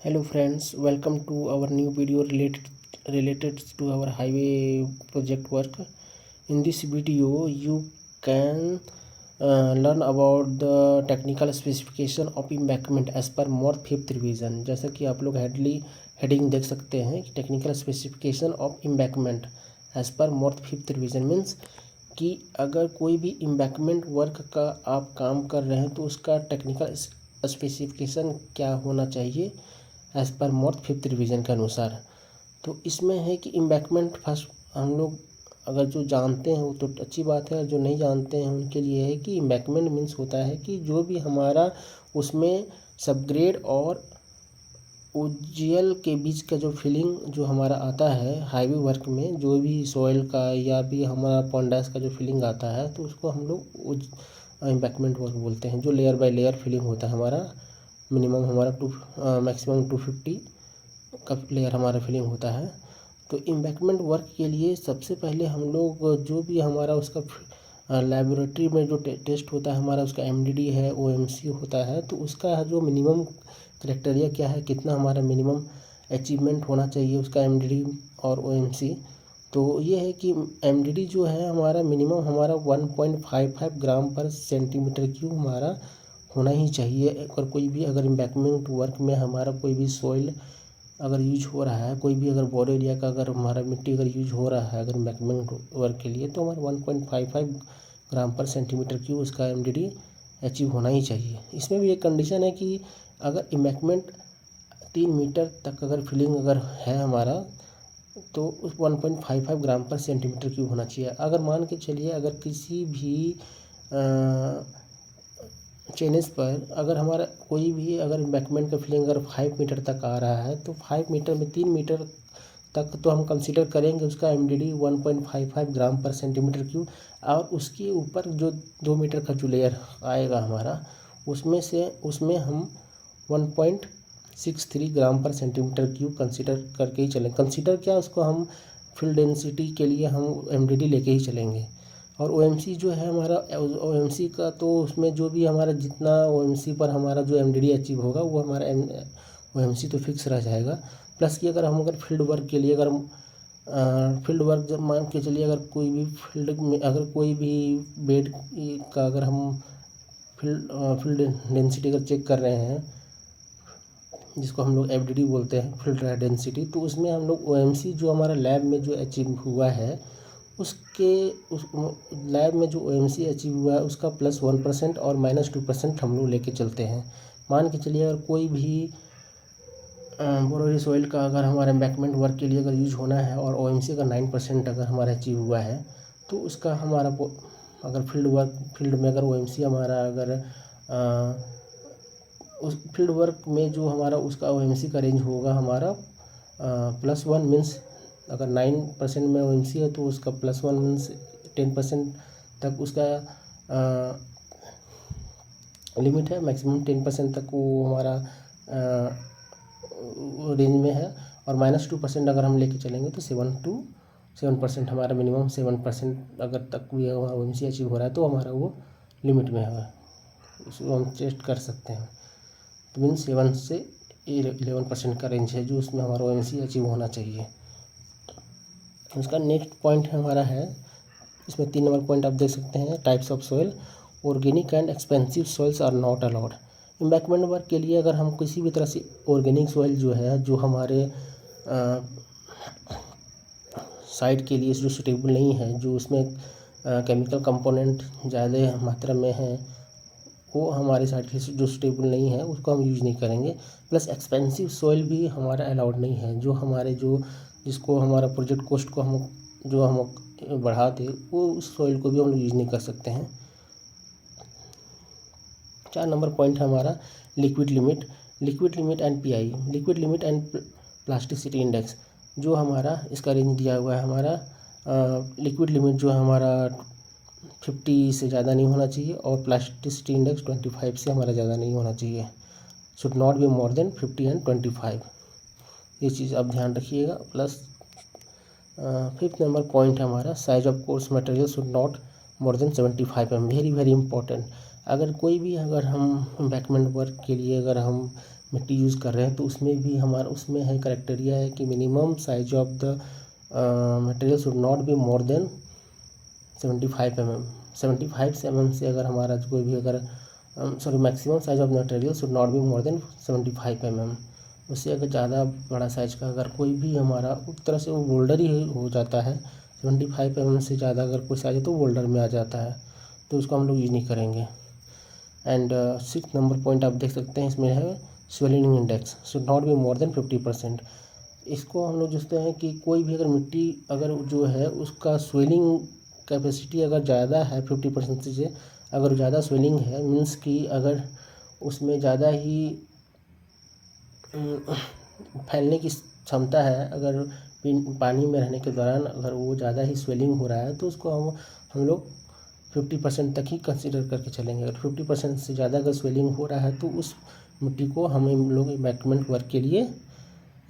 Hello friends, welcome to our new video related to our highway project work. In this video, you can learn about the technical specification of embankment as per MoRTH 5th revision. जैसा कि आप लोग heading देख सकते हैं कि technical specification of embankment as पर MoRTH 5th revision means कि अगर कोई भी embankment वर्क का आप काम कर रहे हैं तो उसका टेक्निकल स्पेसिफिकेशन क्या होना चाहिए as per MoRTH 5th revision के अनुसार। तो इसमें है कि एम्बैंकमेंट फर्स्ट हम लोग अगर जो जानते हैं वो तो अच्छी बात है, जो नहीं जानते हैं उनके लिए है कि एम्बैंकमेंट मीन्स होता है कि जो भी हमारा उसमें सबग्रेड और ओजीएल के बीच का जो फीलिंग जो हमारा आता है हाईवे वर्क में, जो भी सॉइल का या भी हमारा पॉन्डैश का जो फीलिंग आता है तो उसको हम लोग एम्बैंकमेंट वर्क बोलते हैं। जो लेयर बाय लेयर फीलिंग होता है हमारा, मिनिमम हमारा मैक्सिमम 250 का लेयर हमारा फिलिंग होता है। तो एम्बैंकमेंट वर्क के लिए सबसे पहले हम लोग जो भी हमारा उसका लैबोरेटरी में जो टेस्ट होता है हमारा, उसका एमडीडी है, ओएमसी होता है, तो उसका जो मिनिमम क्राइटेरिया क्या है, कितना हमारा मिनिमम अचीवमेंट होना चाहिए उसका एमडीडी और ओएमसी। तो ये है कि एमडीडी जो है हमारा मिनिमम हमारा 1.55 ग्राम पर सेंटीमीटर क्यूब हमारा होना ही चाहिए। अगर कोई भी अगर एम्बैंकमेंट वर्क में हमारा कोई भी सॉइल अगर यूज हो रहा है, कोई भी अगर बोर एरिया का अगर हमारा मिट्टी अगर यूज हो रहा है अगर एम्बैंकमेंट वर्क के लिए, तो हमारा 1.55 ग्राम पर सेंटीमीटर क्यूब उसका एमडीडी अचीव होना ही चाहिए। इसमें भी एक कंडीशन है कि अगर एम्बैंकमेंट 3 मीटर तक अगर फिलिंग अगर है हमारा तो उस 1.55 ग्राम पर सेंटीमीटर क्यूब होना चाहिए। अगर मान के चलिए अगर किसी भी चेनेस पर अगर हमारा कोई भी अगर एम्बैंकमेंट का फिलिंग अगर 5 मीटर तक आ रहा है तो 5 मीटर में 3 मीटर तक तो हम कंसीडर करेंगे उसका एमडीडी 1.55 ग्राम पर सेंटीमीटर क्यूब। और उसके ऊपर जो 2 मीटर का जो लेयर आएगा हमारा, उसमें हम 1.63 ग्राम पर सेंटीमीटर क्यूब कंसीडर करके ही चलें। कंसीडर क्या, उसको हम फील्ड डेंसिटी के लिए हम एमडीडी लेके ही चलेंगे। और ओएमसी जो है हमारा, ओएमसी का तो उसमें जो भी हमारा जितना ओएमसी पर हमारा जो एमडीडी अचीव होगा वो हमारा ओएमसी तो फिक्स रह जाएगा। प्लस कि अगर फील्ड वर्क के लिए अगर फील्ड वर्क जब मान के चलिए अगर कोई भी फील्ड में अगर कोई भी बेड का अगर हम फील्ड डेंसिटी अगर चेक कर रहे हैं, जिसको हम लोग एफडीडी बोलते हैं फील्ड डेंसिटी, तो उसमें हम लोग ओएमसी जो हमारा लैब में जो अचीव हुआ है उस लैब में जो ओएमसी अचीव हुआ है उसका +1% और -2% हम लोग लेके चलते हैं। मान के चलिए अगर कोई भी बोरोरी सॉइल का अगर हमारा एम्बैंकमेंट वर्क के लिए अगर यूज होना है और ओएमसी का 9% अगर हमारा अचीव हुआ है तो उसका हमारा अगर फील्ड में अगर ओएमसी हमारा अगर उस फील्ड वर्क में जो हमारा उसका ओएमसी का रेंज होगा हमारा +1 मीन्स अगर 9% में ओएमसी है तो उसका +1 मीन्स 10% तक उसका लिमिट है। मैक्सिमम 10% तक वो हमारा रेंज में है। और -2% अगर हम लेके चलेंगे तो 7% हमारा मिनिमम 7% अगर तक भी हमारा ओएमसी अचीव हो रहा है तो हमारा वो लिमिट में है, उसको हम टेस्ट कर सकते हैं। तो मीन 7 से 11% का रेंज है जो उसमें हमारा ओएमसी अचीव होना चाहिए। उसका नेक्स्ट पॉइंट हमारा है, इसमें 3 नंबर पॉइंट आप देख सकते हैं, types of soil. Organic and expansive soils are not allowed. Embankment work के लिए अगर हम किसी भी तरह से ऑर्गेनिक सॉइल जो है जो हमारे साइट के लिए जो सूटेबल नहीं है, जो उसमें केमिकल कंपोनेंट ज़्यादा मात्रा में है, वो हमारे साइड के लिए जो सूटेबल नहीं है उसको हम यूज़ नहीं करेंगे। प्लस एक्सपेंसिव सॉइल भी हमारा अलाउड नहीं है, जो हमारे जिसको हमारा प्रोजेक्ट कॉस्ट को हम बढ़ा दे, वो उस सॉइल को भी हम लोग यूज़ नहीं कर सकते हैं। 4 नंबर पॉइंट है हमारा liquid limit and pi, liquid limit and plasticity index. जो हमारा इसका रेंज दिया हुआ है हमारा लिक्विड लिमिट जो है हमारा 50 से ज़्यादा नहीं होना चाहिए और प्लास्टिसिटी इंडेक्स 25 से हमारा ज़्यादा नहीं होना चाहिए। Should not be more than 50 and 25, ये चीज़ आप ध्यान रखिएगा। प्लस 5th नंबर पॉइंट है हमारा size of course material should not more than 75 mm, very very important. अगर कोई भी अगर हम एम्बैंकमेंट वर्क के लिए अगर हम मिट्टी यूज़ कर रहे हैं, तो उसमें भी हमारा उसमें है क्राइटेरिया है कि minimum size of the material should not be more than 75 mm। 75 mm से अगर हमारा कोई भी अगर maximum size of material should not be more than 75 mm। उससे अगर ज़्यादा बड़ा साइज का अगर कोई भी हमारा एक तरह से वो बोल्डर ही हो जाता है। 75 mm से ज़्यादा अगर कोई साइज है तो बोल्डर में आ जाता है, तो उसको हम लोग यूज़ नहीं करेंगे। एंड 6 नंबर पॉइंट आप देख सकते हैं, इसमें है swelling index should not be more than 50%। इसको हम लोग सोचते हैं कि कोई भी अगर मिट्टी अगर जो है उसका स्वेलिंग कैपेसिटी अगर ज़्यादा है 50% से अगर ज़्यादा स्वेलिंग है, मीन्स कि अगर उसमें ज़्यादा ही फैलने की क्षमता है, अगर पानी में रहने के दौरान अगर वो ज़्यादा ही स्वेलिंग हो रहा है, तो उसको हम लोग 50% तक ही कंसीडर करके चलेंगे। अगर 50% से ज़्यादा अगर स्वेलिंग हो रहा है तो उस मिट्टी को हम लोग एम्बैंकमेंट वर्क के लिए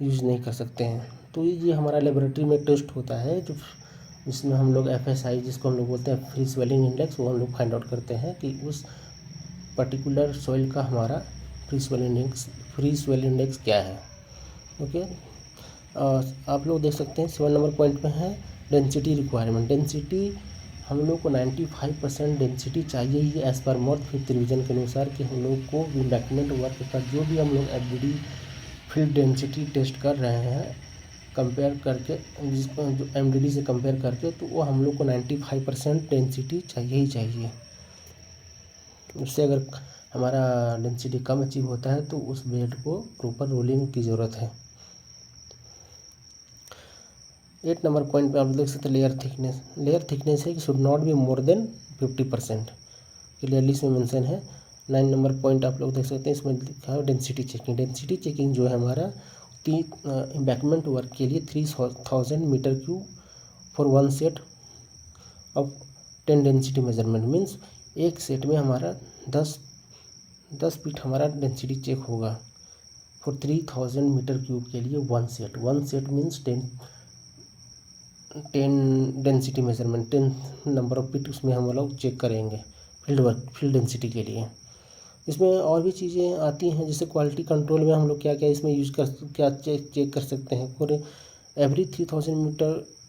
यूज़ नहीं कर सकते हैं। तो ये हमारा लेबोरेटरी में टेस्ट होता है, जो जिसमें हम लोग FSI जिसको हम लोग बोलते हैं फ्री स्वेलिंग इंडेक्स, वो हम लोग फाइंड आउट करते हैं कि उस पर्टिकुलर सॉइल का हमारा फ्री स्वेल इंडेक्स क्या है। ओके, आप लोग देख सकते हैं 7 नंबर पॉइंट में है डेंसिटी रिक्वायरमेंट। डेंसिटी हम लोग को 95% डेंसिटी चाहिए ही एज़ पर मोर्थ 5th रिवीजन के अनुसार, कि हम लोग को एम्बैंकमेंट वर्क का जो भी हम लोग FBD फील्ड डेंसिटी टेस्ट कर रहे हैं कंपेयर करके, जिसको जो MDD से कंपेयर करके, तो वो हम लोग को 95% डेंसिटी चाहिए ही चाहिए। उससे अगर हमारा डेंसिटी कम अचीव होता है तो उस बेड को प्रॉपर रोलिंग की ज़रूरत है। 8 नंबर पॉइंट पे आप देख सकते हैं लेयर थिकनेस है कि should not be more than 50%, clearly इसमें मेंशन है। 9 नंबर पॉइंट आप लोग देख सकते हैं, इसमें लिखा है डेंसिटी चेकिंग। डेंसिटी चेकिंग जो है हमारा एम्बैंकमेंट वर्क के लिए 3000 metre cube for 1 set of 10 density measurement, means एक सेट में हमारा 10 फीट हमारा डेंसिटी चेक होगा फॉर 3000 मीटर क्यूब के लिए 1 set means 10 density measurement, 10 number of feet उसमें हम लोग चेक करेंगे फील्ड डेंसिटी के लिए। इसमें और भी चीज़ें आती हैं, जैसे क्वालिटी कंट्रोल में हम लोग क्या क्या इसमें चेक कर सकते हैं। For every 3000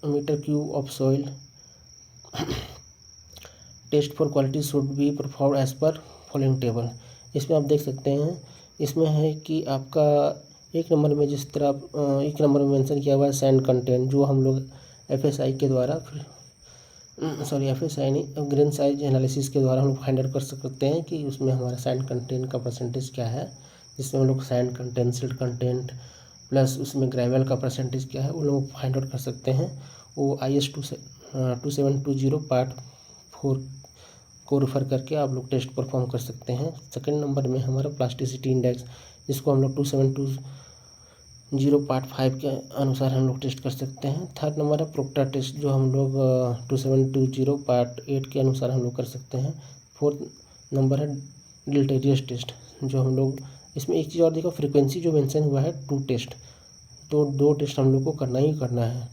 metre cube of soil test for quality should be perform as पर फॉलोइंग टेबल। इसमें आप देख सकते हैं, इसमें है कि आपका 1 नंबर में जिस तरह 1 नंबर में मेंशन किया हुआ है सैंड कंटेंट, जो हम लोग FSI के द्वारा FSI नहीं, ग्रेन साइज एनालिसिस के द्वारा हम लोग फाइंड आउट कर सकते हैं कि उसमें हमारा सैंड कंटेंट का परसेंटेज क्या है, जिसमें हम लोग sand content, silt content plus उसमें ग्रेवल का परसेंटेज क्या है वो लोग फाइंड आउट कर सकते हैं। वो IS 2720 पार्ट 4 को रेफ़र करके आप लोग टेस्ट परफॉर्म कर सकते हैं। सेकंड नंबर में हमारा प्लास्टिसिटी इंडेक्स, जिसको हम लोग 2720 पार्ट 5 के अनुसार हम लोग टेस्ट कर सकते हैं। थर्ड नंबर है प्रोक्टर टेस्ट, जो हम लोग 2720 पार्ट 8 के अनुसार हम लोग कर सकते हैं। फोर्थ नंबर है डिलेटेरियस टेस्ट, जो हम लोग इसमें एक चीज़ और देखो, फ्रीक्वेंसी जो मेंशन हुआ है 2 टेस्ट, तो 2 टेस्ट हम लोग को करना ही करना है।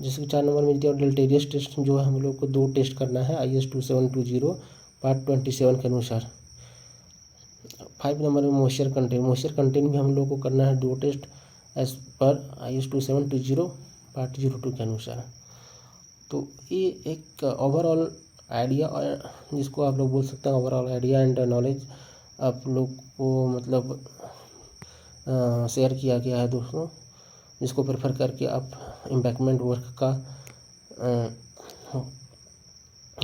जैसे 4 नंबर में दिया डिलेटेरियस टेस्ट, जो है हम लोग को 2 टेस्ट करना है IS 2720 पार्ट 27 के अनुसार। 5 नंबर में मॉइस्चर कंटेंट भी हम लोग को करना है 2 टेस्ट एज पर IS 2720 पार्ट 02 के अनुसार। तो ये एक ओवरऑल आइडिया, जिसको आप लोग बोल सकते हैं ओवरऑल आइडिया एंड नॉलेज आप लोग को मतलब शेयर किया गया है दोस्तों, जिसको प्रेफर करके आप एम्बैंकमेंट वर्क का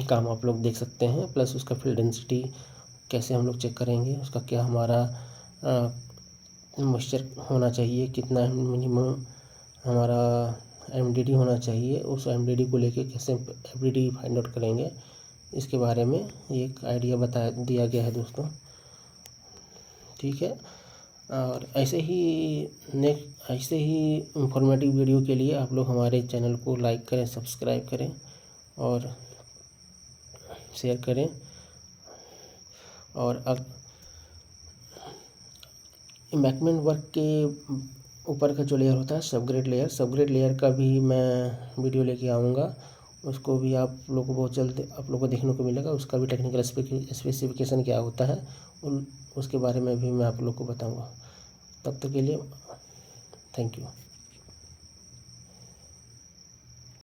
काम आप लोग देख सकते हैं। प्लस उसका फील्ड डेंसिटी कैसे हम लोग चेक करेंगे, उसका क्या हमारा मॉइस्चर होना चाहिए, कितना मिनिमम हमारा MDD होना चाहिए, उस MDD को लेके कैसे FBD फाइंड आउट करेंगे, इसके बारे में एक आइडिया बता दिया गया है दोस्तों। ठीक है, और ऐसे ही इंफॉर्मेटिव वीडियो के लिए आप लोग हमारे चैनल को लाइक करें, सब्सक्राइब करें और शेयर करें। और अब एम्बैंकमेंट वर्क के ऊपर का जो लेयर होता है सबग्रेड लेयर का भी मैं वीडियो लेके आऊँगा, उसको भी आप लोगों को बहुत जल्द आप लोगों को देखने को मिलेगा। उसका भी टेक्निकल स्पेसिफिकेशन क्या होता है उसके बारे में भी मैं आप लोग को बताऊँगा। तब तक के लिए थैंक यू।